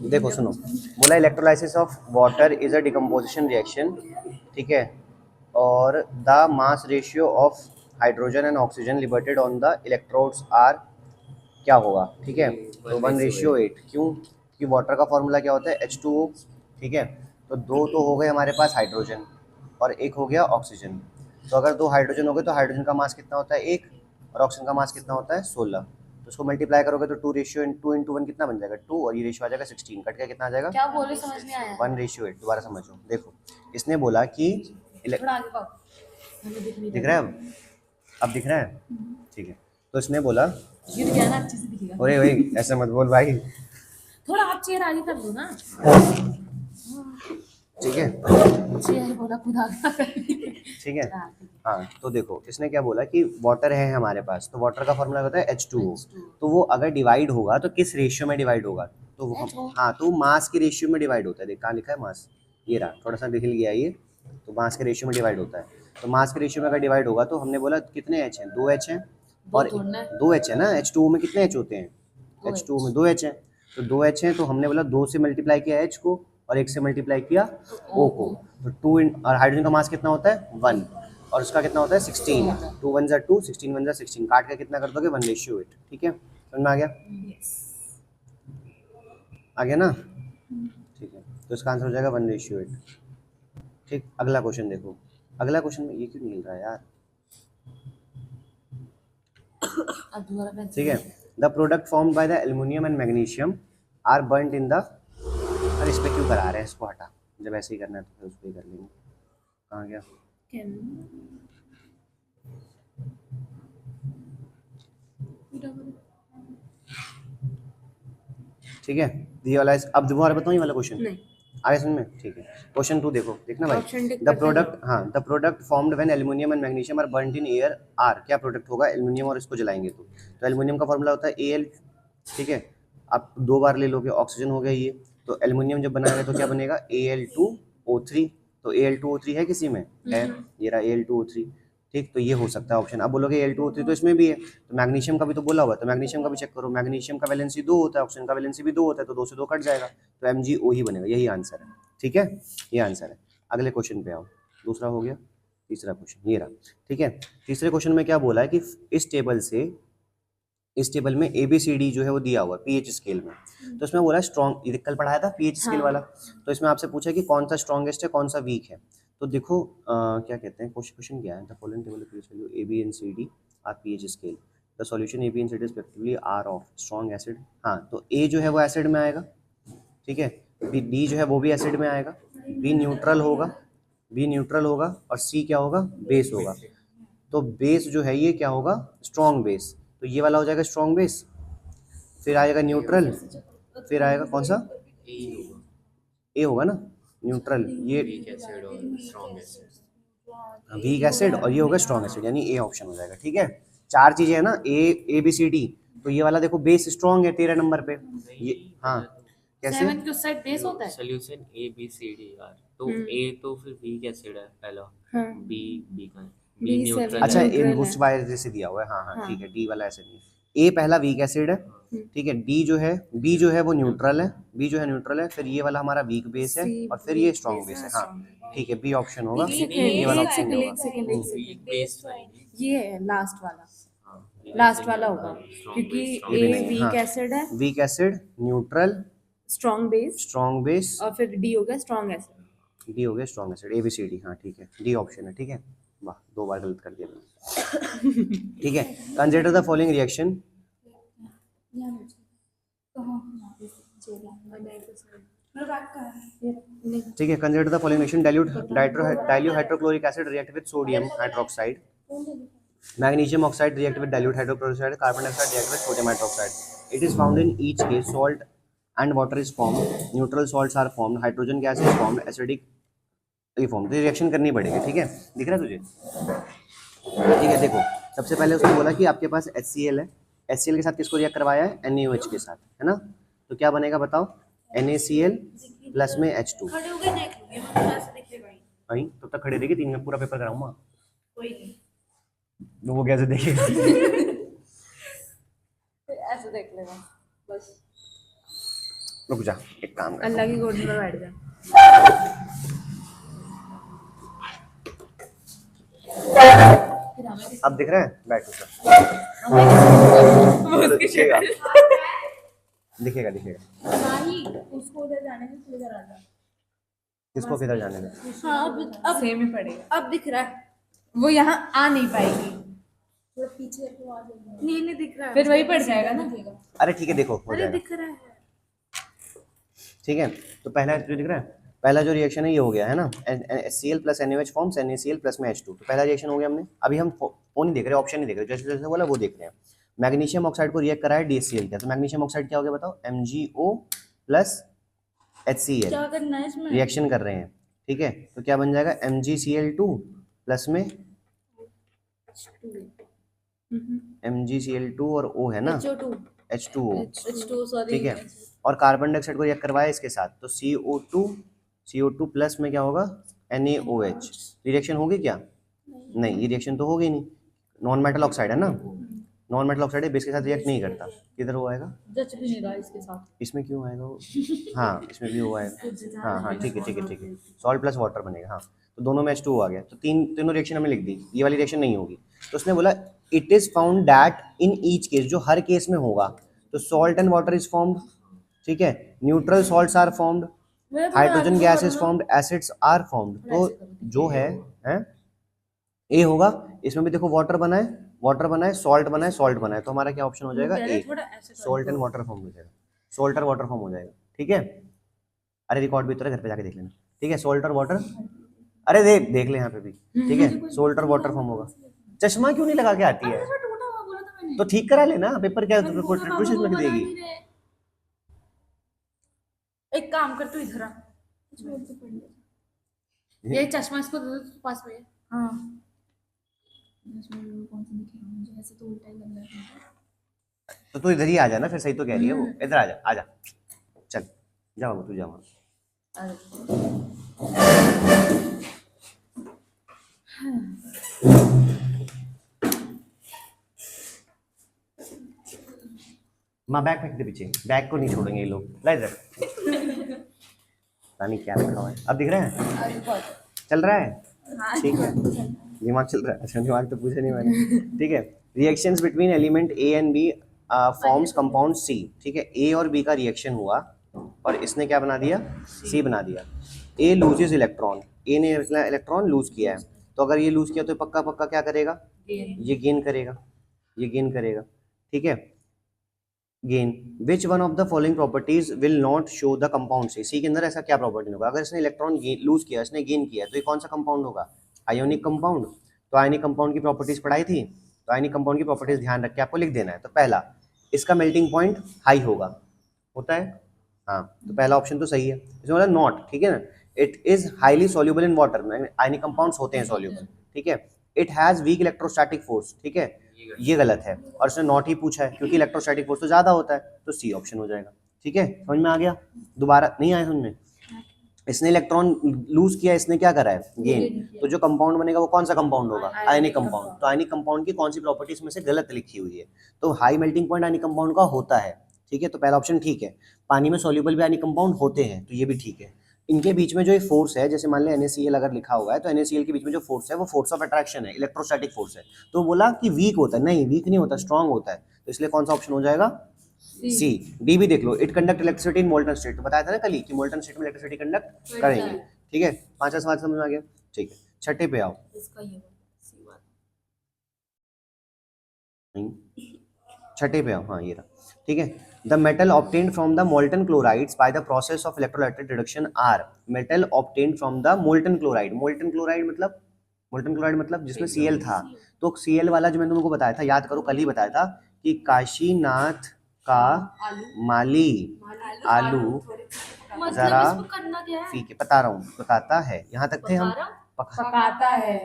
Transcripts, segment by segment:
देखो सुनो, बोला electrolysis of water is a decomposition reaction, ठीक है, और the mass ratio of hydrogen and oxygen liberated on the electrodes are क्या होगा, ठीक है, तो 1:8। क्यों? कि वाटर का फॉर्मूला क्या होता है, H2O, ठीक है, तो दो तो हो गए हमारे पास हाइड्रोजन और एक हो गया ऑक्सीजन। तो अगर दो हाइड्रोजन हो गए तो हाइड्रोजन का मास कितना होता है, 1, और ऑक्सीजन का मास कितना होता है, 16। तो उसको मल्टीप्लाई करोगे तो 2:2:1 कितना बन जाएगा, 2, और ये रेशियो आ जाएगा 16, कट के कितना आ जाएगा, क्या बोले समझ नहीं आया। 1:8। दोबारा समझो, देखो इसने बोला कि थोड़ा आगे पाओ, दिख रहा है अब दिख रहा है, ठीक है, तो इसने बोला, गिर गया ना, अच्छे से दिखेगा। अरे भाई ऐसे मत बोल भाई, थोड़ा आप चेयर आगे कर दो ना। ठीक है, चेयर बोला खुद आगे। ठीक है, हाँ, तो देखो इसने क्या बोला कि वाटर है हमारे पास, तो वाटर का फॉर्मूला होता है H2O, तो वो अगर डिवाइड होगा तो किस रेशियो में डिवाइड होगा, तो वो हाँ, तो मास के रेशियो में डिवाइड होता है। देख कहाँ लिखा है मास, ये रहा, थोड़ा सा दिख गया ये, तो मास के रेशियो में डिवाइड होता है। तो मास के रेशियो में अगर डिवाइड होगा तो हमने बोला कितने एच हैं, 2 एच हैं, और 2 एच है ना, H2O में कितने एच होते हैं, H2O में 2 एच हैं, तो 2 एच हैं, तो हमने बोला 2 से मल्टीप्लाई किया एच को और 1 से मल्टीप्लाई किया ओ को, तो 2 और हाइड्रोजन का मास कितना होता है 1, और उसका कितना होता है 16, 2 1 जा 2, 16 1 जा 16, काट के कितना कर दोगे 1:8, ठीक है, समझ में आ गया, आ गया ना, ठीक है, तो इसका आंसर हो जाएगा 1:8। ठीक, अगला क्वेश्चन देखो, अगला क्वेश्चन में ये क्यों नहीं मिल रहा है यार, ठीक है, the product formed by the aluminium and magnesium are burned in the, अरे इस पे क्यों करा रहे हैं, इसको हटा, जब ऐसे ही करना है तो फिर उसको ही कर लेंगे, कहाँ गया, ठीक है, ये वाला अब दोबारा बताऊँ ये वाला क्वेश्चन, आगे समझ में, ठीक है, क्वेश्चन 2 देखो, देखना भाई, द प्रोडक्ट, हाँ, the product formed when aluminium and magnesium are burned in air are, क्या प्रोडक्ट होगा, एल्युमिनियम और इसको जलाएंगे तो एल्युमिनियम का फॉर्मूला होता है Al, ठीक है, आप 2 बार ले लोगे, ऑक्सीजन हो गया ये, तो एल्युमिनियम जब बनाएंगे तो क्या बनेगा Al2O3, तो Al2O3 है किसी में, है, ये रहा Al2O3, ठीक, तो ये हो सकता है ऑप्शन। अब बोलोगे Al2O3 तो इसमें भी है, तो मैग्नीशियम का भी तो बोला हुआ है, तो मैग्नीशियम का भी चेक करो, मैग्नीशियम का वैलेंसी 2 होता है, ऑक्सीजन का वैलेंसी भी 2 होता है, तो 2 से 2 कट जाएगा, तो MgO ही बनेगा, यही आंसर है, ठीक है, ये आंसर है। अगले क्वेश्चन पे आओ, दूसरा हो गया, तीसरा क्वेश्चन ये रहा, ठीक है, तीसरे क्वेश्चन में क्या बोला है कि इस टेबल में ABCD जो है वो दिया हुआ है पीएच स्केल में, तो इसमें बोला स्ट्रॉन्ग, ये कल पढ़ाया था पीएच स्केल वाला, तो इसमें आपसे पूछा कि कौन सा स्ट्रॉन्गेस्ट है कौन सा वीक है, तो देखो क्या कहते हैं, क्वेश्चन क्या है, the following table pH value A B and C D are pH scale, the solution A B and C D respectively are of strong acid, हाँ, तो A जो है वो एसिड में आएगा, ठीक है, D जो है वो भी एसिड में आएगा, B न्यूट्रल होगा और C क्या होगा, बेस होगा, तो बेस जो है ये क्या होगा, स्ट्रॉन्ग बेस, तो ये वाला हो जाएगा स्ट्रॉन्ग बेस, फिर आएगा न्यूट्रल, फिर आएगा कौन सा, ए होगा ना, न्यूट्रल, ये वीक एसिड, और ये होगा स्ट्रॉन्ग एसिड, यानी ए ऑप्शन हो जाएगा, ठीक है, 4 चीजें है ना, A B C D, तो ये वाला देखो बेस स्ट्रॉन्ग है 13 नंबर पे, ये हाँ, कैसे बेस होता है सॉल्यूशन ABCD तो A तो फिर वीक एसिड है पहला, बी का बी न्यूट्रल, अच्छा इनबूस्ट बाय जैसे दिया हुआ है, हाँ हाँ ठीक है, डी वाला एसिड नहीं, ए पहला वीक एसिड है, ठीक है, बी जो है वो न्यूट्रल है, बी जो है न्यूट्रल है, फिर ये वाला हमारा वीक बेस है, और फिर ये स्ट्रॉन्ग बेस है, हाँ ठीक है, बी ऑप्शन होगा, ये वाला ऑप्शन नहीं होगा, ये लास्ट वाला होगा, क्योंकि ए वीक एसिड है, weak acid, neutral, strong base, और फिर डी होगा स्ट्रॉन्ग एसिड, डी हो गया स्ट्रॉन्ग एसिड, ABCD, हाँ ठीक है, डी ऑप्शन है, ठीक है, वाह 2 बार गलत कर दिया ठीक है, कंसिडर द फॉलोइंग रिएक्शन, ठीक है, consider the following reaction, dilute hydrochloric acid react with sodium hydroxide, magnesium oxide react with dilute hydrochloric acid, carbon dioxide react with sodium hydroxide, it is found in each case salt and water is formed, neutral salts are formed, hydrogen gas is formed, acidic formed, तो reaction करनी पड़ेगी, ठीक है, दिख रहा है तुझे, ठीक है, देखो सबसे पहले उसने बोला कि आपके पास HCl है, HCl के साथ किसको रिएक्ट करवाया है, NaOH के साथ, है ना, तो क्या बनेगा बताओ, NaCl प्लस में H2, भाई तब तक खड़े रहिए, 3 में पूरा पेपर कराऊंगा, वो कैसे देखेगा ऐसे देख लेना बस। रुक जा, एक काम कर। अल्लाह की गोद में बैठ जा। अब दिख रहा है? बैठ ऊपर। चलो, दिखेगा दिखेगा दिखेगा। उसको उधर जाने से तू इधर आ जा। किसको किधर जाने में? हाँ अब सेम ही पड़ेगा। अब दिख रहा है, वो यहाँ आ नहीं पाएगी। थोड़ा पीछे नहीं दिख रहा है, फिर वही पड़ जाएगा ना। अरे ठीक है, देखो हो अरे जाएगा। दिख रहा है। ठीक है, तो पहला जो दिख रहा है, पहला जो रिएक्शन है ये हो गया है ना, HCl plus NaOH forms NaCl plus में H2। तो पहला रिएक्शन हो गया हमने। अभी हम वो नहीं देख रहे, ऑप्शन नहीं देख रहे, जैसे जैसे बोला वो देख रहे हैं। मैग्नीशियम ऑक्साइड को रिएक्ट करा है DHCl क्या, तो मैग्नीशियम ऑक्साइड क्या हो गया बताओ? MgO प्लस HCl क्या करना है इसमें? रिएक्शन कर रहे हैं। ठीक है, तो क्या बन जाएगा? MgCl2 प्लस में MgCl2 और O है ना, H2O। ठीक है, और कार्बन डाइऑक्साइड को रिएक्ट करवाया इसके साथ, तो CO2 प्लस में क्या होगा? NaOH। रिएक्शन होगी क्या? नहीं, ये रिएक्शन तो होगी नहीं, नॉन मेटल ऑक्साइड है ना, नॉन मेटल ऑक्साइड है, बेस के साथ रिएक्ट नहीं करता। किधर वो आएगा? जच भी नहीं रहा इसके साथ। इसमें क्यों आएगा वो? हाँ, इसमें भी वो आएगा। हाँ हाँ, ठीक है ठीक है ठीक है, सॉल्ट प्लस वाटर बनेगा। हाँ, तो दोनों में H2O आ गया, तो तीनों रिएक्शन हमने लिख दी। ये वाली रिएक्शन नहीं होगी। तो उसने बोला it is found that in each case, जो हर केस में होगा, तो salt and water is formed. ठीक है, neutral salts are formed, hydrogen gas is formed, acids are formed. तो जो है ए होगा। इसमें भी देखो वाटर बना है, सॉल्ट बना है, तो हमारा क्या ऑप्शन हो जाएगा? ए, सॉल्ट एंड वाटर फॉर्म हो जाएगा, सॉल्ट और वाटर फॉर्म हो जाएगा। ठीक है, अरे रिकॉर्ड भी तो है, घर पे जाके देख लेना। ठीक है, सॉल्ट और वाटर, अरे देख ले यहाँ पे भी। ठीक है, सॉल्ट और वाटर फॉर्म होगा। चश्मा क्यों नहीं लगा के आती है? तो ठीक करा लेना, पेपर क्या ट्यूशन में देगी? एक काम कर, तू इधर आ। ये चश्मा इसको दे दो पास में। हाँ तो तू इधर ही आ जाना, फिर सही तो कह रही है वो। इधर आ जा, आ जा, चल जाओ तू जाओ। माँ बैग फेंक दे पीछे, बैग को नहीं छोड़ेंगे ये लोग। ला इधर, पता नहीं क्या रखा हुआ है। अब दिख रहा है? चल रहा है? ठीक है, दिमाग चल रहा है। अच्छा, दिमाग तो पूछा नहीं मैंने। ठीक है, reactions between element A and B forms compound C। ठीक है, A और B का रिएक्शन हुआ और इसने क्या बना दिया? C बना दिया। A लूजेस इलेक्ट्रॉन, A ने इलेक्ट्रॉन लूज किया है, तो अगर ये लूज किया तो पक्का पक्का क्या करेगा? ये गेन करेगा, ये गेन करेगा। ठीक है, gain which one of the following properties will not show the compound C के अंदर ऐसा क्या प्रॉपर्टी होगा? अगर इसने इलेक्ट्रॉन लूज किया, इसने गेन किया, तो ये कौन सा कंपाउंड होगा? Ionic compound. तो आयोनिक कंपाउंड की प्रॉपर्टीज पढ़ाई थी, तो आयोनिक कंपाउंड की प्रॉपर्टीज ध्यान रख के आपको लिख देना है। तो पहला, इसका मेल्टिंग पॉइंट हाई होगा, होता है? हाँ, तो पहला ऑप्शन तो सही है। इसमें बोला नॉट, ठीक है ना, it is highly soluble in water, ionic compounds होते हैं सॉल्युबल। ठीक है, it has week electrostatic force. ठीक है, ये गलत है, और इसने नॉट ही पूछा है क्योंकि इलेक्ट्रोस्टैटिक फोर्स तो ज्यादा होता है, तो सी ऑप्शन हो जाएगा। ठीक है, समझ में आ गया? दोबारा नहीं आया समझ में? इसने इलेक्ट्रॉन लूज किया, इसने क्या करा है? गेन। तो जो कंपाउंड बनेगा वो कौन सा कंपाउंड होगा? Ionic compound. तो आयनिक कंपाउंड की कौन सी प्रॉपर्टी इसमें से गलत लिखी हुई है? तो high melting point ionic compound का होता है। ठीक है, तो पहला ऑप्शन ठीक है। पानी में सॉल्युबल भी आयनिक कंपाउंड होते हैं, तो ये भी ठीक है। इनके बीच में जो ये फोर्स है, जैसे मान लें NaCl अगर लिखा हुआ है, तो NaCl के बीच में जो फोर्स है वो फोर्स ऑफ अट्रैक्शन है, इलेक्ट्रोस्टैटिक फोर्स है। तो बोला कि वीक होता है, नहीं वीक नहीं होता, स्ट्रांग होता है। तो इसलिए कौन सा ऑप्शन हो जाएगा? सी। डी भी देख लो, it conduct electricity in molten state. तो बताया था ना कल ही कि मोल्टन स्टेट में इलेक्ट्रिसिटी कंडक्ट करेंगे। ठीक है, पांचवा सवाल समझ में आ गया? ठीक है, छठे पे आओ। छठे पे आओ, हाँ ये रहा। ठीक है, the metal obtained from the molten chlorides by the process of electrolytic reduction are. Metal obtained from the molten chloride, molten chloride मतलब जिसमें Cl था। तो Cl वाला जो मैंने तुमको बताया था, याद करो कल ही बताया था कि काशीनाथ का माली आलू जरा ठीक है, बता रहा हूँ, बताता है। यहाँ तक थे हम? पकाता है।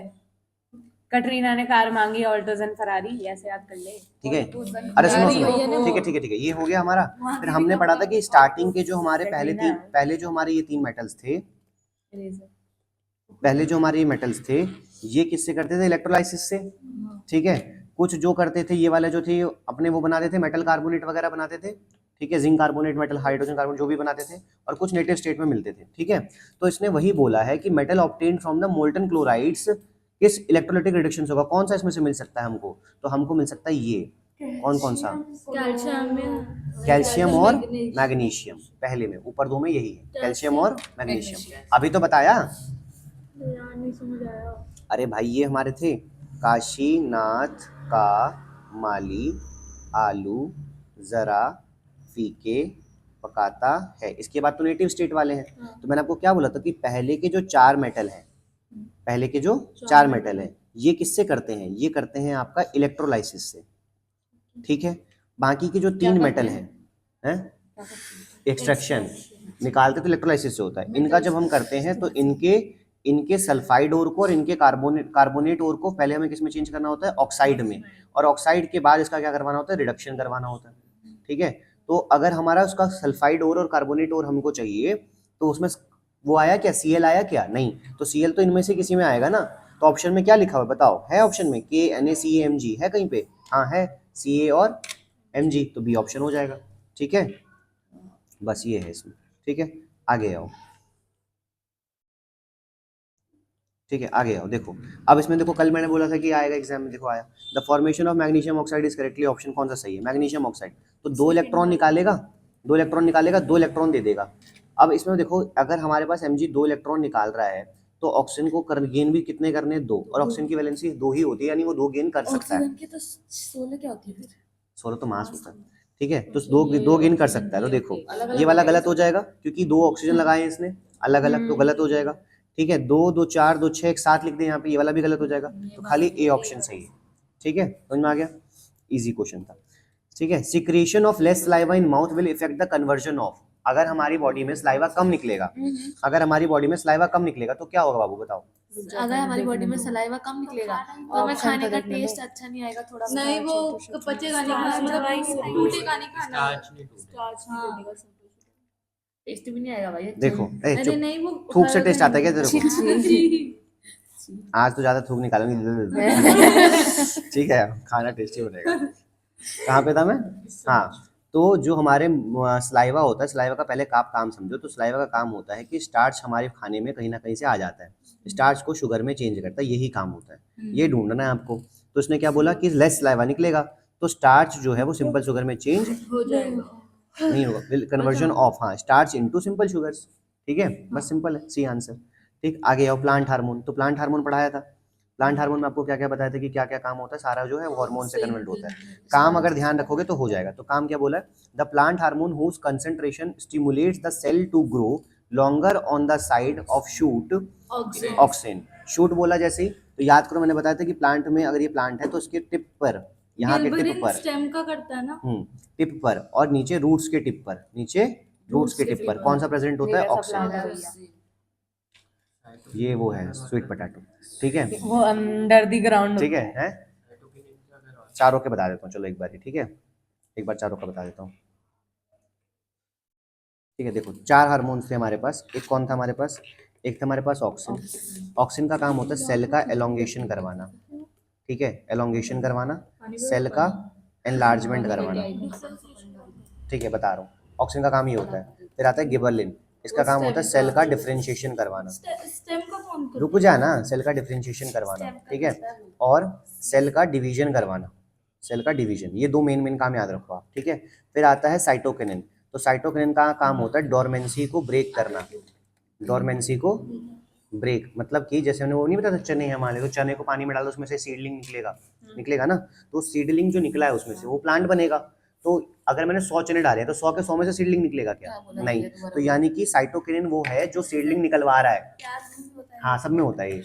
कटरीना ने कार मांगी, ऑल्टोज एंड फरारी, ऐसे याद कर ले। ठीक है, अरे सुनो सुनो, ठीक है, ये हो गया हमारा। फिर हमने पढ़ा था कि स्टार्टिंग के जो हमारे पहले जो हमारे ये तीन मेटल्स थे, पहले जो हमारे ये मेटल्स थे, ये किससे करते थे? इलेक्ट्रोलाइसिस से। ठीक है, कुछ जो करते थे ये वाले जो थे अपने वो बनाते थे, मेटल कार्बोनेट वगैरह बनाते थे। ठीक है, zinc carbonate, metal hydrogen carbon जो भी बनाते थे, और कुछ नेटिव स्टेट में मिलते थे, ठीक है। तो इसने वही बोला है कि metal obtained from the molten chlorides किस इलेक्ट्रोलाइटिक रिडक्शन होगा, कौन सा इसमें से मिल सकता है हमको, तो हमको मिल सकता है ये, कौन कौन सा, कैल्शियम और मैग्नीशियम, पहले में, ऊपर दो में यही है, कैल्शियम और मैग्नीशियम। अभी तो बताया, नहीं समझ आया। अरे भाई ये हमारे थे, काशीनाथ का माली आलू जरा फीके पकाता है, इसके बाद तो नेटिव स्टेट वाले हैं। तो मैंने आपको क्या बोला था कि पहले के जो 4 मेटल हैं, पहले के जो 4 मेटल हैं, ये किससे करते हैं, ये करते हैं आपका इलेक्ट्रोलाइसिस से, ठीक है। बाकी के जो 3 मेटल हैं एक्सट्रैक्शन निकालते तो इलेक्ट्रोलाइसिस से होता है, इनका जब हम करते हैं तो इनके सल्फाइड ओर को और इनके कार्बोनेट ओर को पहले हमें किस में चेंज करना होता है, ऑक्साइड में, और ऑक्साइड के बाद इसका क्या करवाना होता है, रिडक्शन करवाना होता है, ठीक है। तो अगर हमारा उसका सल्फाइड ओर और कार्बोनेट ओर हमको चाहिए, तो उसमें वो आया क्या, Cl आया क्या, नहीं, तो Cl तो इनमें से किसी में आएगा ना। तो ऑप्शन में क्या लिखा हुआ है बताओ, है ऑप्शन में KNaCaMg है कहीं पे, हाँ है, Ca और Mg, तो बी ऑप्शन हो जाएगा, ठीक है। बस ये है इसमें, ठीक है। आगे आओ, ठीक है, आगे आओ, देखो अब इसमें देखो, कल मैंने बोला था कि आएगा एग्जाम में, देखो आया, the formation of magnesium oxide is correctly, option कौन सा सही है, मैग्नीशियम ऑक्साइड। तो 2 इलेक्ट्रॉन निकालेगा, 2 इलेक्ट्रॉन दे देगा। अब इसमें देखो, अगर हमारे पास Mg 2 इलेक्ट्रॉन निकाल रहा है, तो ऑक्सीजन को गेन भी कितने करने, 2, और ऑक्सीजन की वैलेंसी 2 ही होती है, यानी वो 2 गेन कर सकता है। तो 16 क्या होती है फिर, 16 तो मास होता है, ठीक है, तो 2 गेन कर सकता है। तो देखो ये वाला गलत हो जाएगा, क्योंकि 2 ऑक्सीजन लगाए हैं इसने अलग अलग, तो गलत हो जाएगा, ठीक है। 2 2 4 2 6 एक साथ लिख दे यहाँ पे, ये वाला भी गलत हो जाएगा, तो खाली ए ऑप्शन सही है, ठीक है, समझ में आ गया, इजी क्वेश्चन था, ठीक है। Secretion of less saliva in mouth will effect the conversion of, अगर हमारी बॉडी में सलाइवा कम निकलेगा, अगर हमारी बॉडी में सलाइवा कम निकलेगा तो क्या होगा बाबू बताओ, अगर हमारी बॉडी में सलाइवा कम निकलेगा तो हमें खाने का टेस्ट अच्छा नहीं आएगा, थोड़ा नहीं वो पचेगा नहीं, टूटेगा नहीं खाना, टेस्ट भी नहीं आएगा भाई, देखो अरे नहीं वो थूक से टेस्ट आता है क्या तेरे को, आज तो ज्यादा थूक निकालूंगी ठीक है, खाना टेस्टी बनेगा। कहाँ पे था मैं, हाँ, तो जो हमारे सलाइवा होता है, सलाइवा का पहले काम समझो, तो सलाइवा का काम होता है कि स्टार्च हमारे खाने में कहीं ना कहीं से आ जाता है, स्टार्च को शुगर में चेंज करता है, यही काम होता है, ये ढूंढना है आपको। तो इसने क्या बोला कि लेस सलाइवा निकलेगा, तो स्टार्च जो है वो सिंपल शुगर में चेंज हो जाएगा, नहीं होगा, कन्वर्जन ऑफ, हाँ, स्टार्च इनटू सिंपल शुगर्स, ठीक है, बस सिंपल है, सी आंसर, ठीक। आगे आओ, प्लांट हार्मोन, तो प्लांट हार्मोन पढ़ाया था, प्लांट हार्मोन में आपको क्या क्या बताया था कि क्या क्या काम होता है, सारा जो है वो हार्मोन से कन्वर्ट होता है, काम अगर ध्यान रखोगे तो हो जाएगा। तो काम क्या बोला है, the plant hormone whose concentration stimulates the cell to grow longer on the side of shoot auxin, shoot बोला जैसे ही, तो याद करो मैंने बताया था कि प्लांट में, अगर ये प्लांट है तो इसके टिप पर, यहाँ के टिप पर, स्टेम का करता है ना, टिप पर, और नीचे रूट्स के टिप पर, नीचे रूट्स के टिप पर कौन सा प्रेजेंट होता है, ऑक्सीजन, ये वो है स्वीट पोटैटो, ठीक है, वो अंडर द ग्राउंड, ठीक है, चारों के बता देता हूँ, चलो एक बार, ठीक है, एक बार चारों का बता देता हूँ, ठीक है। देखो 4 हार्मोन्स थे हमारे पास, एक कौन था हमारे पास, एक था हमारे पास ऑक्सिन, ऑक्सिन का काम होता है सेल का एलोंगेशन करवाना, ठीक है, एलोंगेशन करवाना, सेल का एनलार्जमेंट करवाना, ठीक है, बता रहा हूँ, ऑक्सिन का काम ये होता है। फिर आता है गिबरलिन, इसका काम होता है सेल का डिफरेंशिएशन करवाना, रुक जा ना, सेल का डिफरेंशिएशन करवाना, ठीक है, और सेल का डिवीजन करवाना, सेल का डिवीजन, ये 2 मेन काम याद रखो आप, ठीक है। फिर आता है साइटोकिनिन, तो साइटोकिनिन का काम होता है डोरमेंसी को ब्रेक करना, डोरमेंसी को ब्रेक, मतलब कि जैसे हमने वो नहीं बताया चने हैं हमारे, तो चने को पानी में डाल दो उसमें से सीडलिंग निकलेगा ना, तो सीडलिंग जो निकला है उसमें से वो प्लांट बनेगा। तो अगर मैंने 100 चने डाले हैं तो 100 के 100 में से सीडलिंग निकलेगा क्या, नहीं, तो यानी कि साइटोकिनिन वो है जो सीडलिंग निकलवा रहा है, हाँ सब में होता है ये,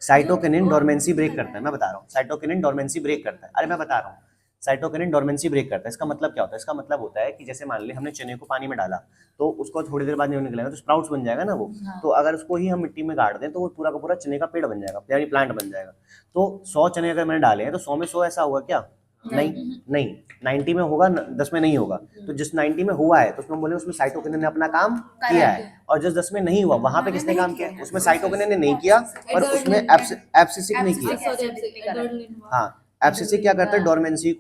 साइटोकिनिन डोरमेंसी ब्रेक करता है, मैं बता रहा हूँ, साइटोकिनिन डोरमेंसी ब्रेक करता है, अरे मैं बता रहा हूँ, साइटोकिनिन डोरमेंसी ब्रेक करता है। इसका मतलब क्या होता है, इसका मतलब होता है कि जैसे मान ले हमने चने को पानी में डाला, तो उसको थोड़ी देर बाद नहीं निकलेगा तो स्प्राउट्स बन जाएगा ना वो, तो अगर उसको ही हम मिट्टी में गाड़ दें तो वो पूरा का पूरा चने का पेड़ बन जाएगा, यानी प्लांट बन जाएगा। तो 100 चने अगर मैंने डाले हैं तो 100 में 100 ऐसा होगा क्या, नहीं 90 में होगा, 10 में नहीं होगा। तो जिस 90 में हुआ है तो उसमें बोले उसमें साइटोकिनिन ने अपना काम किया है, और जिस 10 में नहीं हुआ वहां पे किसने काम किया, उसमें साइटोकिनिन ने नहीं किया और उसमें एब्सिसिक ने किया। हाँ, एब्सिसिक क्या करता है, डोरमेंसी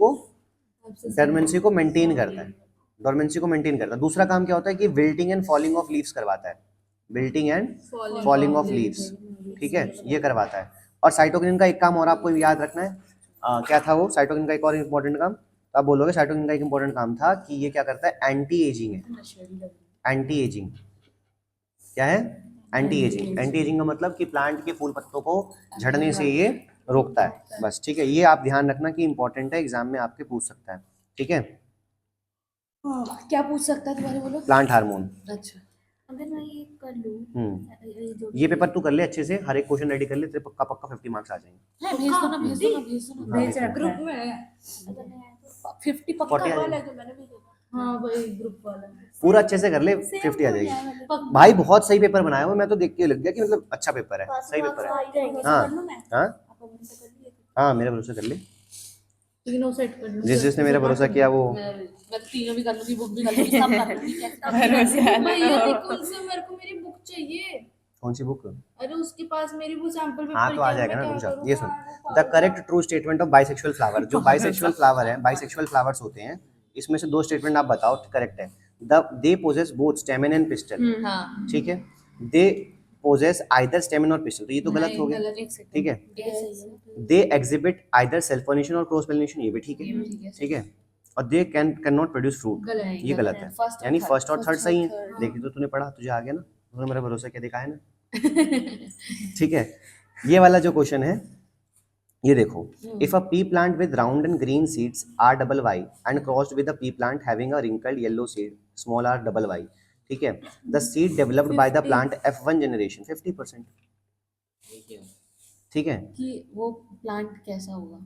को मेंटेन करता है, डोरमेंसी को मेंटेन करता है। दूसरा काम क्या होता है कि wilting and falling of leaves करवाता है, wilting and falling of leaves, ठीक है, ये करवाता है। और साइटोकिनिन का एक काम और आपको याद रखना है, क्या था वो साइटोकिनिन का एक और इम्पोर्टेंट काम, तो आप बोलोगे साइटोकिनिन का एक इम्पोर्टेंट काम था कि ये क्या करता है, एंटी एजिंग है। एंटी एजिंग क्या है, एंटी एजिंग। एंटी एजिंग का मतलब कि प्लांट के फूल पत्तों को झड़ने से ये रोकता है, बस ठीक है। ये आप ध्यान रखना कि इंपॉर्टेंट है, एग्जाम में आपके पूछ सकता है, ठीक है। क्या पूछ सकता है तुम्हारे, बोलो। Plant hormone. अच्छा, अगर मैं ये कर लूं, ये पेपर तू कर ले अच्छे से, हर एक क्वेश्चन रेडी कर ले, तेरे पक्का पक्का 50 मार्क्स आ जाएंगे। है, भेज दो ना, भेज दो ना, भेज दो ना, भेज ग्रुप में है। अगर नहीं आया तो 50 पक्का 40 आ वाला है, जाएंगे। तो मैंने भेजा था। हाँ वही ग्रुप वाला पूरा अच्छे से कर ले, 50 आ जाएगी। भाई बहुत सही पेपर बनाया हुआ, मैं तो देख के लग गया कि मतलब अच्छा पेपर है, सही पेपर है। हाँ हाँ, मेरे भरोसे कर ले, तीनों सेट कर लूं। जिसने मेरा भरोसा किया वो। मैं तो तीनों भी कर लूंगी, बुक भी कर लूंगी, सब कर लूंगी। भैया देखो, उनसे मेरे को मेरी बुक चाहिए। कौन सी बुक? अरे उसके पास मेरी वो सैंपल पेपर। हाँ तो आ जाएगा ना, रुक जा। ये सुन, the correct true statement of bisexual flower. जो बाइसेक्सुअल फ्लावर है, बाइसेक्सुअल फ्लावर्स होते हैं, इसमें से दो स्टेटमेंट आप बताओ करेक्ट है। They possess both स्टेमन and pistol, ठीक है। दे पोजेस आइदर स्टेमन और पिस्टल, तो ये तो गलत हो गया, ठीक है। They exhibit either self pollination और क्रॉस पोलिनेशन, ये भी ठीक है, ठीक है। और they can not produce fruit, ये गलत है। यानी फर्स्ट और थर्ड सही है। देखिए तो तूने पढ़ा, तुझे आ गया ना, तूने मेरा भरोसा क्या दिखाया ना, ठीक है। ये वाला जो क्वेश्चन है, ये देखो, if a pea plant with round and green seeds are double Y and crossed with a pea plant having a wrinkled yellow seed small are double Y, ठीक है, the seed developed by the plant F1 generation 50%, ठीक है। कि वो plant कैसा होगा?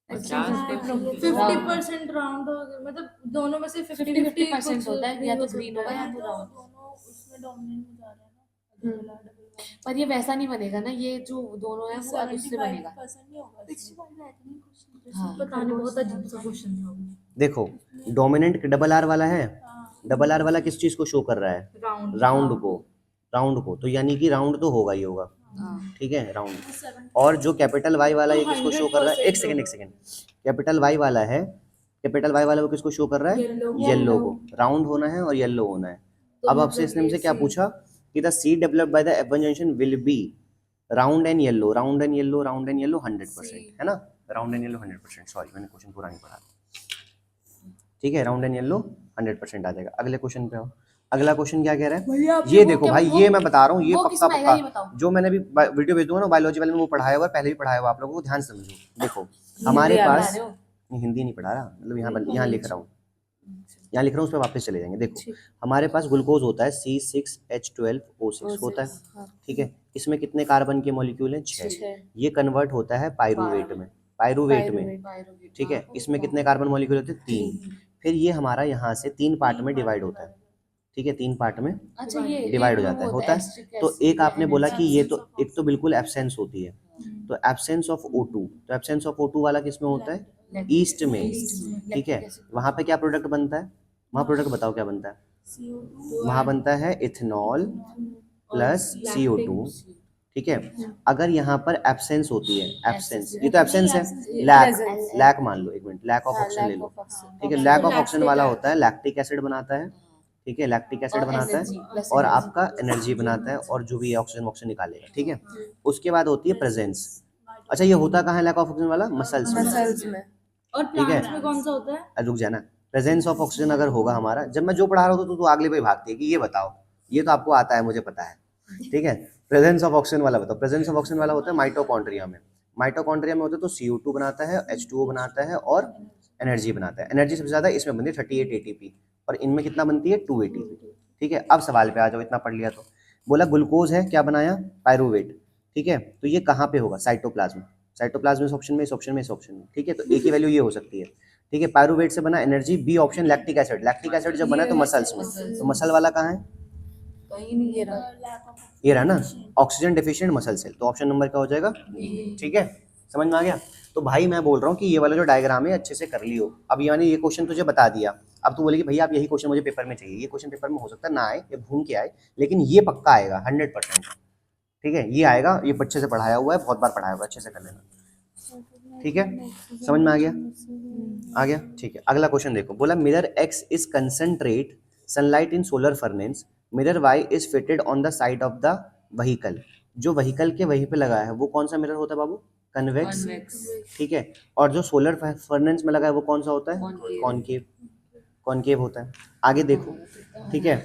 50% round होगा, मतलब दोनों में से 50% होता है, या तो ग्रीन होगा या तो राउंड। दोनों उसमें डोमिनेंट में जा रहे हैं ना। पर ये वैसा नहीं बनेगा ना, ये जो दोनों है वो अलग उससे बनेगा। हाँ, पता नहीं, बहुत अजीब सा क्वेश्चन था। देखो डोमिनेंट डबल आर वाला है, डबल आर वाला किस चीज को शो कर रहा है, राउंड को, राउंड को, तो यानी कि राउंड तो होगा ही होगा, ठीक है, राउंड। और जो कैपिटल वाई वाला ये किसको शो कर रहा है, एक सेकंड, कैपिटल वाई वाला है, कैपिटल वाई वाला वो किसको शो कर रहा है, येलो को। राउंड होना है और येलो होना है। अब आपसे इसने हमसे क्या पूछा कि the seed developed by the F1 generation will be round and yellow, round and yellow, round and yellow 100%, है ना, राउंड एंड येलो 100%, सॉरी मैंने क्वेश्चन पूरा नहीं पढ़ा, ठीक है, राउंड एंड येलो 100% आ जाएगा। अगले क्वेश्चन पे आओ। अगला क्वेश्चन क्या कह रहा है, ये देखो भाई, ये मैं बता रहा हूँ, ये पक्का पक्का जो मैंने भी वीडियो भेज दूंगा ना बायोलॉजी वाले में, वो पढ़ाया हुआ है, पहले भी पढ़ाया हुआ, आप लोगों को ध्यान से समझो। देखो हमारे पास, हिंदी नहीं पढ़ा रहा, मतलब यहाँ लिख रहा हूँ, यहाँ लिख रहा हूँ, उस पर वापस चले जाएंगे। देखो हमारे पास ग्लूकोज होता है C6H12O6 होता है, ठीक है। इसमें कितने कार्बन के मॉलिक्यूल हैं, 6। ये कन्वर्ट होता है पायरूवेट में, पायरूवेट में, ठीक है। इसमें कितने कार्बन मॉलिक्यूल होते हैं, 3। फिर ये हमारा यहाँ से 3 पार्ट में डिवाइड होता है, ठीक है, 3 पार्ट में डिवाइड हो जाता है, होता है। तो एक आपने बोला कि ये तो एक तो बिल्कुल एब्सेंस होती है, तो एब्सेंस ऑफ O2, तो एब्सेंस ऑफ O2 वाला किस में होता है, ईस्ट में, ठीक है। वहां पे क्या प्रोडक्ट बनता है, वहां प्रोडक्ट बताओ क्या बनता है, वहां बनता है इथेनॉल प्लस CO2, ठीक है। अगर यहाँ पर एब्सेंस होती है, एब्सेंस, ये तो एब्सेंस है, लैक मान लो, एक मिनट, लैक ऑफ ऑक्सीजन ले लो, ठीक है। लैक ऑफ ऑक्सीजन वाला होता है, लैक्टिक एसिड बनाता है, ठीक है, लैक्टिक एसिड बनाता है और आपका एनर्जी बनाता है, और जो भी ऑक्सीजन ऑक्सीजन निकालेगा, ठीक है। उसके बाद होती है प्रेजेंस। अच्छा ये होता कहाँ है लैक ऑफ ऑक्सीजन वाला, मसल्स में, और प्लांट्स में कौन सा होता है, रुक जाना। प्रेजेंस ऑफ ऑक्सीजन अगर होगा हमारा, जब मैं जो पढ़ा रहा हूँ तो तू अगले पे भागती है कि ये बताओ, ये तो आपको आता है, मुझे पता है, ठीक है। प्रेजेंस ऑफ ऑक्सीजन वाला बताओ। प्रेजेंस ऑफ ऑक्सीजन वाला होता है माइटोकॉन्ड्रिया में, माइटोकॉन्ड्रिया में होता है तो CO2 बनाता है, H2O बनाता है और एनर्जी बनाता है। एनर्जी सबसे ज्यादा इसमें बनती है 38 ATP, और इनमें कितना बनती है, 2 ATP, ठीक है। अब सवाल पे आ जाओ, इतना पढ़ लिया तो। बोला ग्लूकोज है, क्या बनाया, पायरूवेट, ठीक है। तो ये कहाँ पे होगा, साइटोप्लाज्म, साइटोप्लाज्म इस ऑप्शन में, इस ऑप्शन में, इस ऑप्शन में, ठीक है। तो एक ही वैल्यू ये हो सकती है, ठीक है। पायरूवेट से बना energy, B option lactic acid, lactic acid जब बना तो मसल्स में, तो मसल वाला कहाँ है, कहीं नहीं, ये रहा ना, ऑक्सीजन डेफिशिएंट मसल सेल, तो ऑप्शन नंबर क्या हो जाएगा, ठीक है। समझ में आ गया। तो भाई मैं बोल रहा हूँ कि ये वाला जो डायग्राम है अच्छे से कर लियो। अब यानी ये क्वेश्चन तुझे बता दिया, अब तू बोलेगी भैया आप यही क्वेश्चन मुझे पेपर में चाहिए, ये क्वेश्चन पेपर में हो सकता है ना आए या घूम के आए, लेकिन ये पक्का आएगा 100%, ठीक है। ये आएगा, ये अच्छे से पढ़ाया हुआ है, बहुत बार पढ़ाया हुआ है, अच्छे से कर लेना। ठीक है, समझ में आ गया? आ गया, ठीक है। अगला क्वेश्चन देखो, बोला mirror X is concentrate sunlight in solar furnace, mirror Y is fitted on the side of the vehicle. जो व्हीकल के वहीं पे लगा है वो कौन सा मिरर होता है बाबू? कन्वेक्स, ठीक है। और जो सोलर फर्नेस में लगा है वो कौन सा होता है? कॉनकेव, कॉनकेव होता है। आगे देखो, ठीक है,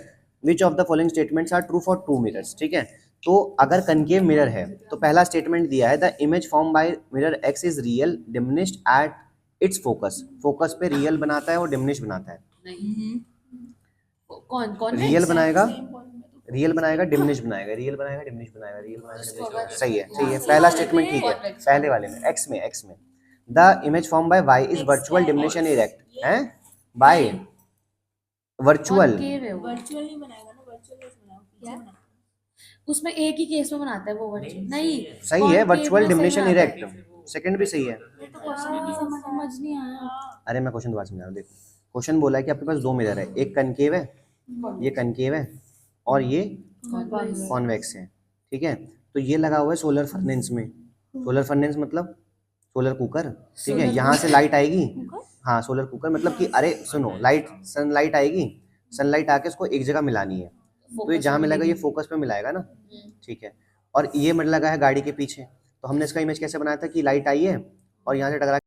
which of the following statements are true for two mirrors, ठीक है। तो अगर कनकेव मिरर है तो पहला स्टेटमेंट दिया है the image form bye mirror X is real diminished at its focus, focus पे रियल बनाता है और डिमिनिश बनाता है। कौन रियल बनाएगा, रियल बनाएगा, डिमिनिश बनाएगा, रियल बनाएगा, डिमिनिश बनाएगा, रियल बनाएगा, डिमिनिश बनाएगा। सही है, सही है, पहला स्टेटमेंट ठीक है। पहले वाले में एक्स में the image form by Y is virtual diminish and erect है, बाय वर्चुअल वर्चुअल नहीं बनाएगा ना, वर्चुअल कैसे बनाओगे? उसमें एक ही केस में बनाता है वो वर्चुअल नहीं। सही है, concave वर्चुअल में सही डिमिनिश एंड बनाता है। इरेक्ट, सेकंड भी सही है। समझ नहीं आया। अरे मैं क्वेश्चन दोबारा समझा रहा हूँ, देखो क्वेश्चन बोला है कि आपके पास दो मिरर है, एक कनकेव है, ये कनकेव है, और ये कॉन्वेक्स है, ठीक है। तो ये लगा हुआ है सोलर फर्नेस में, सोलर फर्नेस मतलब सोलर कुकर, ठीक है। यहाँ से लाइट आएगी, हाँ सोलर कुकर मतलब कि अरे सुनो, लाइट सनलाइट आएगी, सनलाइट आके उसको एक जगह मिलानी है, तो ये जहाँ मिलाएगा ये फोकस पे मिलाएगा ना, ठीक है। और ये लगा है गाड़ी के पीछे, तो हमने इसका इमेज कैसे बनाया था कि लाइट आई है और यहाँ से टकरा